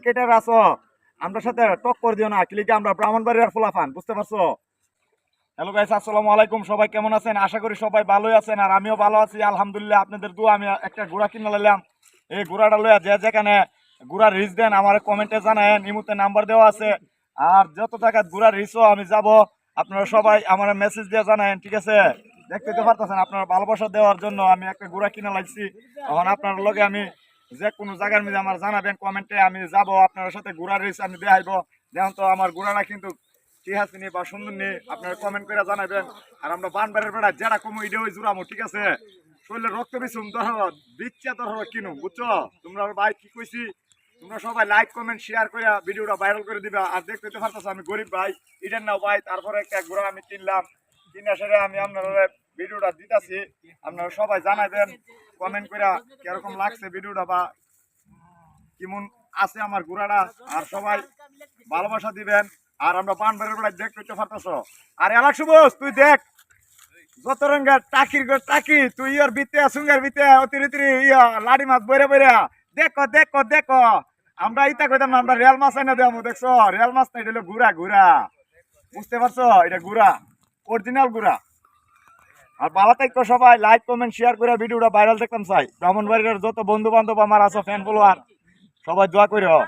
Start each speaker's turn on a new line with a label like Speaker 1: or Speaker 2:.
Speaker 1: Cricketer আছো আমরা সাথে টক্কর দিও না, ক্লিকে আমরা ব্রাহ্মণবাড়িয়ার ফুলাফান, বুঝতে পারছো? হ্যালো গাইস, আসসালামু আলাইকুম। সবাই কেমন আছেন? আশা করি সবাই ভালোই আছেন, আর আমিও ভালো আছি আলহামদুলিল্লাহ। আপনাদের দোয়া আমি একটা ঘোড়া কিনে নিলাম। এই ঘোড়াটা লইয়া যে যেখানে ঘোড়ার রিচ দেন আমার কমেন্টে জানায়েন, ইমুতে নাম্বার দেওয়া আছে। আর যত টাকা ঘোড়ার রিচও আমি যাব, আপনারা সবাই আমার মেসেজ দিয়ে জানায়েন, ঠিক আছে? দেখতে তো পারতেছেন আপনারা ভালোবাসা দেওয়ার জন্য আমি একটা ঘোড়া কিনে লাগছি। তখন আপনার লগে আমি যে কোনো জায়গার মধ্যে আমার জানাবেন কমেন্টে, আমি যাব আপনার সাথে ঘোড়ার রিচ আমি দেখাইবো। যেমন তো আমার ঘোড়াটা কিন্তু ঠিক আছে নি বা সুন্দর নি, আপনারা কমেন্ট করে জানাবেন। আর আমরা বানবাড়ির বেড়া যারা কমো ইডে ওই জুড়ামো, ঠিক আছে? শরীরে রক্ত বিছুম ধর বিচ্ছা ধর কিনু, বুঝছো? তোমরা ভাই কি কইছি, তোমরা সবাই লাইক কমেন্ট শেয়ার করে ভিডিওটা ভাইরাল করে দিবা। আর দেখতে তো পারতাছ আমি গরিব ভাই, ইডেন নাও ভাই। তারপরে একটা ঘোড়া আমি কিনলাম, কিনে সেরে আমি আপনারা ভিডিওটা দিতেছি। আপনারা সবাই জানাবেন কমেন্ট করে কিরকম লাগছে ভিডিওটা বা কেমন আছে আমার ঘোড়াটা। আর সবাই ভালোবাসা দিবেন। আর আমরা বানবাড়ির বেড়ায় দেখতে পারতেছ। আর এলাক সুবোস তুই দেখ যত রঙের টাকির টাকি, তুই ইয়ার ভিতে সুঙ্গের ভিতে অতিরিক্ত ইয়া লাড়ি মাছ বইরে বইরে দেখো দেখো দেখো। আমরা ইতা কইতাম না, আমরা রেল মাছ আইনা দেবো, দেখছো? রেল মাছ না, এটা হলো ঘুরা ঘুরা, বুঝতে পারছো? এটা ঘুরা, অরিজিনাল ঘুরা। আর ভালো থাকো সবাই, লাইক কমেন্ট শেয়ার করে ভিডিওটা ভাইরাল দেখতাম চাই। ব্রাহ্মণবাড়ির যত বন্ধু বান্ধব আমার আছে, ফ্যান ফলোয়ার, সবাই দোয়া করো।